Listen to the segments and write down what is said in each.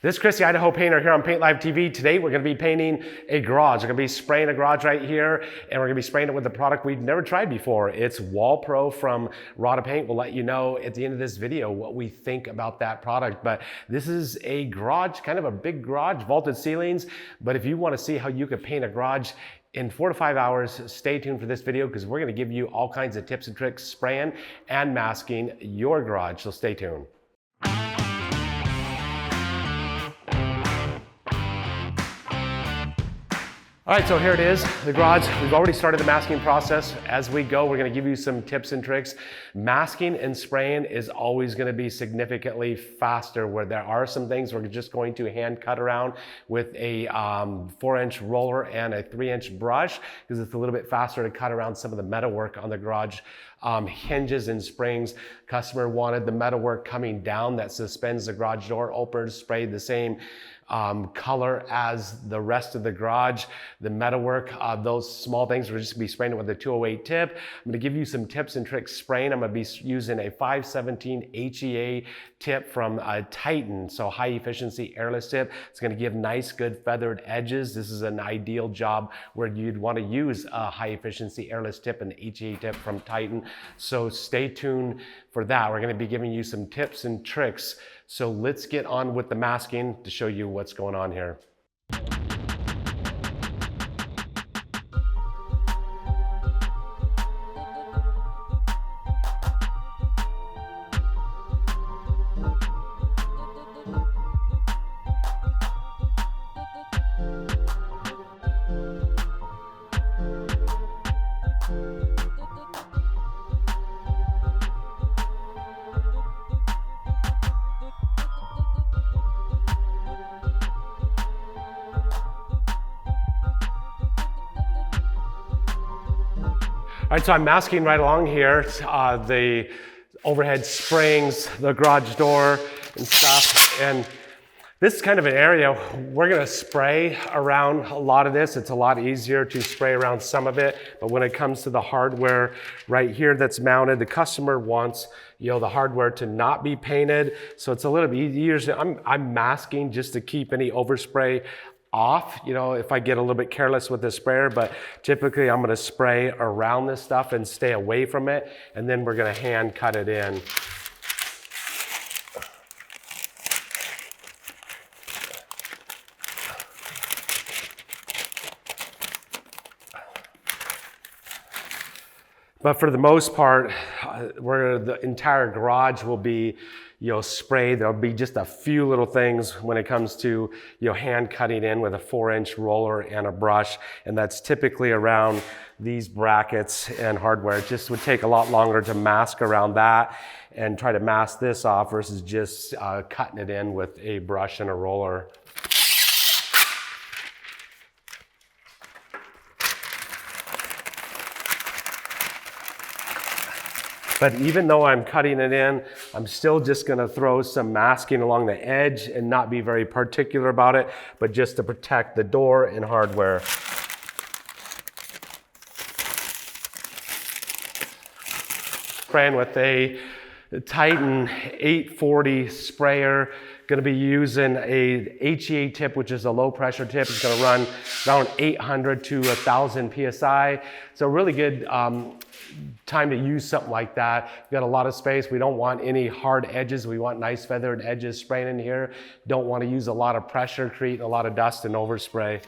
This is Chris, the Idaho Painter here on Paint Live TV. Today we're going to be painting a garage. We're going to be spraying a garage right here, and we're going to be spraying it with a product we've never tried before. It's Wall Pro from Idaho Paint. We'll let you know at the end of this video what we think about that product. But this is a garage, kind of a big garage, vaulted ceilings. But if you want to see how you could paint a garage in 4 to 5 hours, stay tuned for this video because we're going to give you all kinds of tips and tricks spraying and masking your garage. So stay tuned. All right, so here it is, the garage. We've already started the masking process. As we go, we're gonna give you some tips and tricks. Masking and spraying is always gonna be significantly faster, where there are some things we're just going to hand cut around with a 4-inch roller and a 3-inch brush, because it's a little bit faster to cut around some of the metalwork on the garage hinges and springs. Customer wanted the metalwork coming down that suspends the garage door openers sprayed the same color as the rest of the garage. The metalwork, those small things, we're just gonna be spraying it with a 208 tip. I'm gonna give you some tips and tricks spraying. I'm gonna be using a 517 HEA tip from Titan, so high efficiency airless tip. It's gonna give nice, good feathered edges. This is an ideal job where you'd wanna use a high efficiency airless tip and HEA tip from Titan. So stay tuned for that. We're gonna be giving you some tips and tricks. So let's get on with the masking to show you what's going on here. All right, so I'm masking right along here, the overhead springs, the garage door and stuff. And this is kind of an area we're gonna spray around a lot of this. It's a lot easier to spray around some of it, but when it comes to the hardware right here that's mounted, the customer wants, the hardware to not be painted. So it's a little bit easier. I'm masking just to keep any overspray off, if I get a little bit careless with the sprayer, but typically I'm going to spray around this stuff and stay away from it, and then we're going to hand cut it in. But for the most part, the entire garage will be sprayed. There'll be just a few little things when it comes to hand cutting in with a 4-inch roller and a brush, and that's typically around these brackets and hardware. It just would take a lot longer to mask around that and try to mask this off versus just cutting it in with a brush and a roller. But even though I'm cutting it in, I'm still just gonna throw some masking along the edge and not be very particular about it, but just to protect the door and hardware. Spraying with a Titan 840 sprayer. Going to be using a HEA tip, which is a low pressure tip. It's going to run around 800 to 1,000 PSI. So really good time to use something like that. We've got a lot of space. We don't want any hard edges. We want nice feathered edges spraying in here. Don't want to use a lot of pressure, creating a lot of dust and overspray.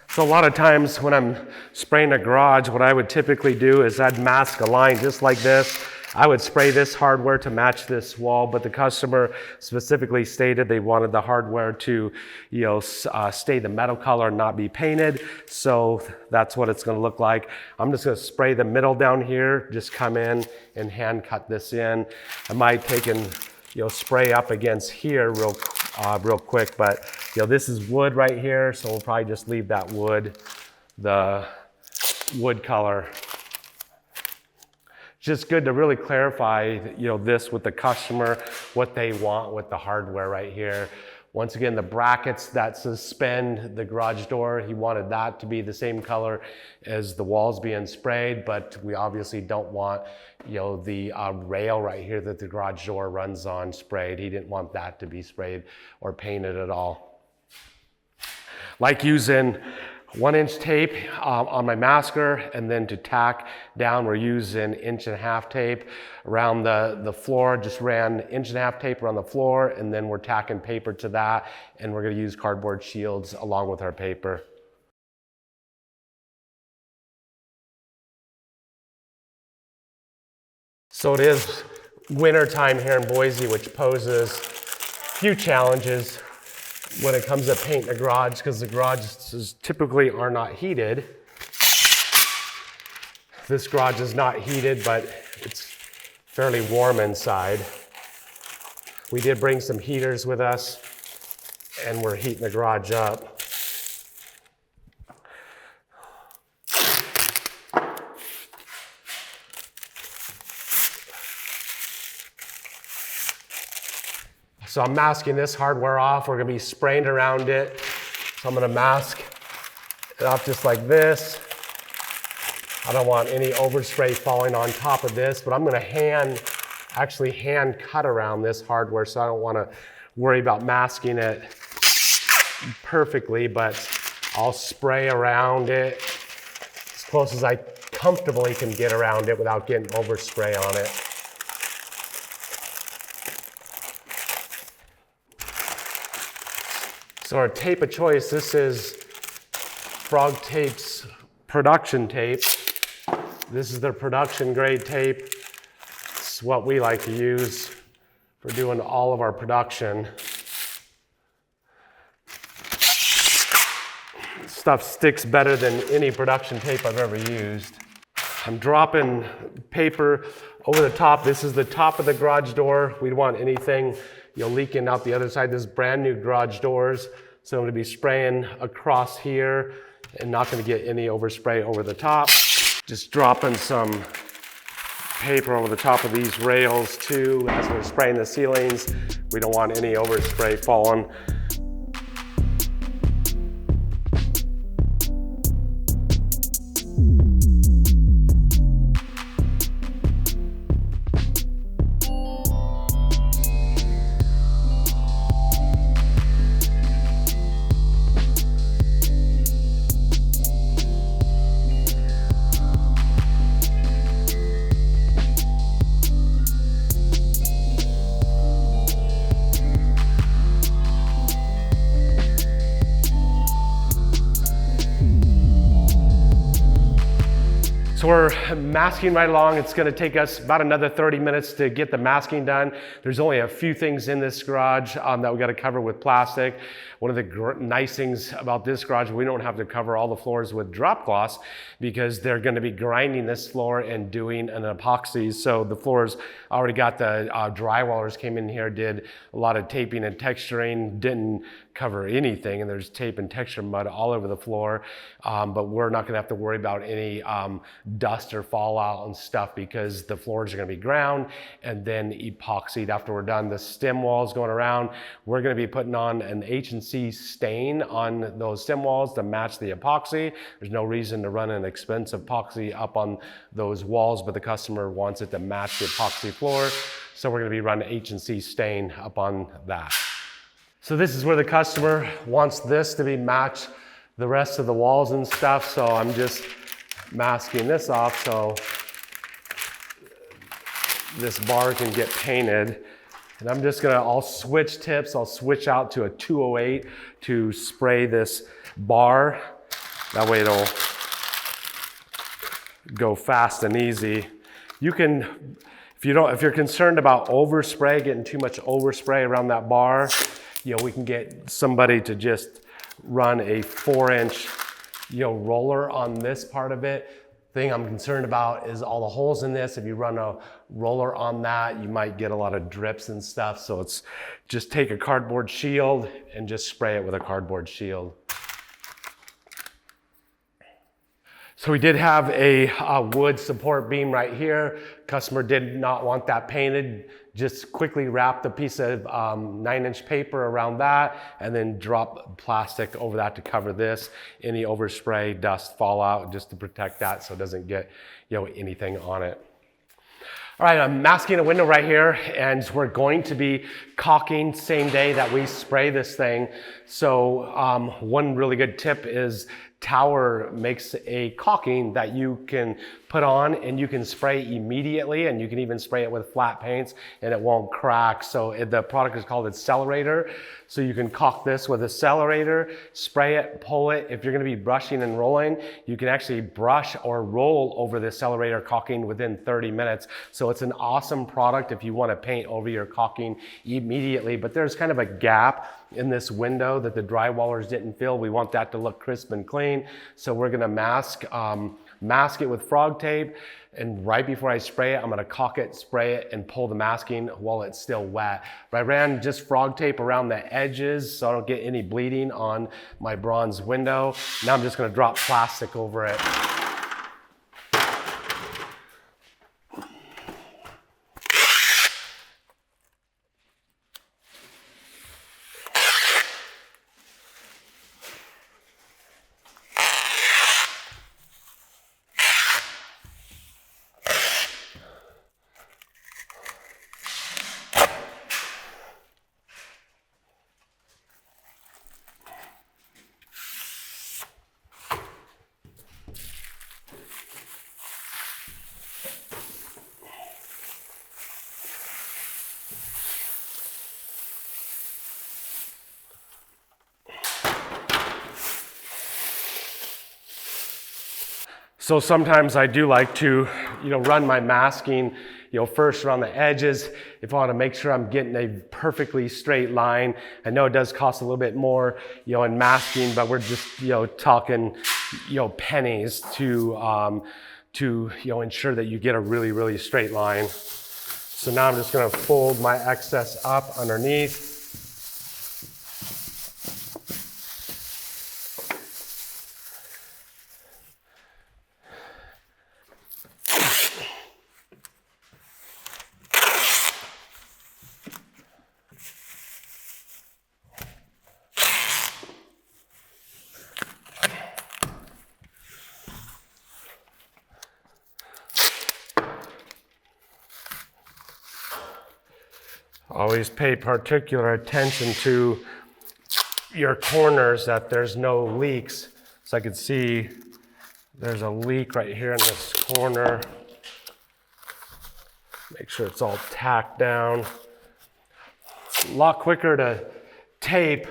So a lot of times when I'm spraying a garage, what I would typically do is I'd mask a line just like this. I would spray this hardware to match this wall, but the customer specifically stated they wanted the hardware to, stay the metal color and not be painted. So that's what it's going to look like. I'm just going to spray the middle down here, just come in and hand cut this in. I might take and spray up against here real quick, but this is wood right here, so we'll probably just leave that wood, the wood color. just good to really clarify, this with the customer, what they want with the hardware right here. Once again, the brackets that suspend the garage door, he wanted that to be the same color as the walls being sprayed, but we obviously don't want, the rail right here that the garage door runs on sprayed. He didn't want that to be sprayed or painted at all. Like using 1-inch tape on my masker, and then to tack down, we're using 1.5-inch tape around the floor. Just ran 1.5-inch tape around the floor, and then we're tacking paper to that, and we're going to use cardboard shields along with our paper. So it is winter time here in Boise, which poses a few challenges when it comes to painting a garage, because the garages typically are not heated. This garage is not heated, but it's fairly warm inside. We did bring some heaters with us, and we're heating the garage up. So I'm masking this hardware off. We're gonna be spraying around it. So I'm gonna mask it off just like this. I don't want any overspray falling on top of this, but I'm gonna actually hand cut around this hardware, so I don't wanna worry about masking it perfectly, but I'll spray around it as close as I comfortably can get around it without getting overspray on it. So our tape of choice, this is Frog Tape's production tape. This is their production grade tape. It's what we like to use for doing all of our production. Stuff sticks better than any production tape I've ever used. I'm dropping paper over the top. This is the top of the garage door. We don't want anything leaking out the other side. This is brand new garage doors. So I'm gonna be spraying across here and not gonna get any overspray over the top. Just dropping some paper over the top of these rails too as we're spraying the ceilings. We don't want any overspray falling. So we're masking right along. It's gonna take us about another 30 minutes to get the masking done. There's only a few things in this garage that we gotta cover with plastic. One of the nice things about this garage, we don't have to cover all the floors with drop cloths because they're gonna be grinding this floor and doing an epoxy. So the floors already got the drywallers came in here, did a lot of taping and texturing, didn't cover anything, and there's tape and texture mud all over the floor. But we're not gonna have to worry about any dust or fallout and stuff because the floors are gonna be ground and then epoxied after we're done. The stem walls going around, we're gonna be putting on an H&C stain on those stem walls to match the epoxy. There's no reason to run an expensive epoxy up on those walls, but the customer wants it to match the epoxy floor. So we're gonna be running H&C stain up on that. So this is where the customer wants this to be match the rest of the walls and stuff. So I'm just masking this off so this bar can get painted. And I'm just gonna, I'll switch tips. I'll switch out to a 208 to spray this bar. That way it'll go fast and easy. You can, if you're concerned about overspray, getting too much overspray around that bar, we can get somebody to just run a 4-inch, roller on this part of it. Thing I'm concerned about is all the holes in this. If you run a roller on that, you might get a lot of drips and stuff. So it's just take a cardboard shield and just spray it with a cardboard shield. So we did have a wood support beam right here. Customer did not want that painted. Just quickly wrapped a piece of 9-inch paper around that and then drop plastic over that to cover this. Any overspray, dust, fallout, just to protect that so it doesn't get anything on it. All right, I'm masking a window right here, and we're going to be caulking same day that we spray this thing. So one really good tip is Tower makes a caulking that you can put on and you can spray immediately, and you can even spray it with flat paints and it won't crack. So the product is called Accelerator. So you can caulk this with Accelerator, spray it, pull it. If you're gonna be brushing and rolling, you can actually brush or roll over the Accelerator caulking within 30 minutes. So it's an awesome product if you wanna paint over your caulking immediately, but there's kind of a gap in this window that the drywallers didn't fill. We want that to look crisp and clean. So we're gonna mask it with frog tape, and right before I spray it, I'm gonna caulk it, spray it, and pull the masking while it's still wet. But I ran just frog tape around the edges so I don't get any bleeding on my bronze window. Now I'm just gonna drop plastic over it. So sometimes I do like to, run my masking, first around the edges if I want to make sure I'm getting a perfectly straight line. I know it does cost a little bit more, in masking, but we're just, talking, pennies to ensure that you get a really, really straight line. So now I'm just going to fold my excess up underneath. Always pay particular attention to your corners, that there's no leaks. So I can see there's a leak right here in this corner. Make sure it's all tacked down. A lot quicker to tape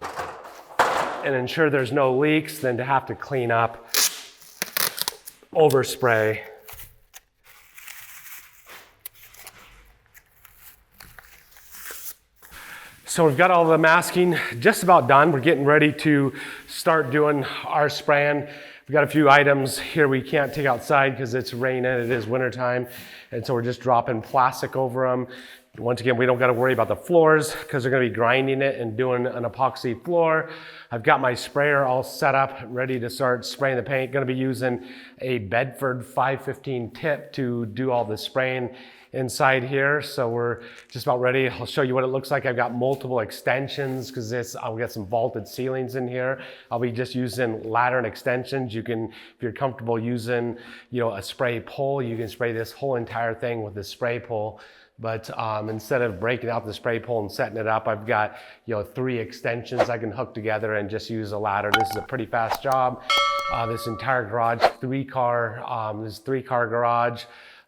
and ensure there's no leaks than to have to clean up, overspray. So we've got all the masking just about done. We're getting ready to start doing our spraying. We've got a few items here we can't take outside because it's raining, it is wintertime. And so we're just dropping plastic over them. Once again, we don't got to worry about the floors because they're going to be grinding it and doing an epoxy floor. I've got my sprayer all set up, ready to start spraying the paint. Going to be using a Bedford 515 tip to do all the spraying inside here. So we're just about ready. I'll show you what it looks like. I've got multiple extensions because we got some vaulted ceilings in here. I'll be just using ladder and extensions. You can, if you're comfortable using, a spray pole, you can spray this whole entire thing with the spray pole. But instead of breaking out the spray pole and setting it up, I've got 3 extensions I can hook together and just use a ladder. This is a pretty fast job. This entire garage, 3-car, this is 3-car garage.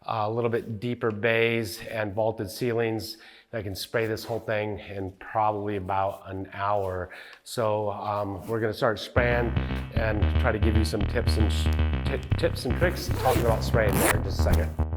A little bit deeper bays and vaulted ceilings. I can spray this whole thing in probably about an hour. So we're gonna start spraying and try to give you some tips and tricks talking about spraying there in just a second.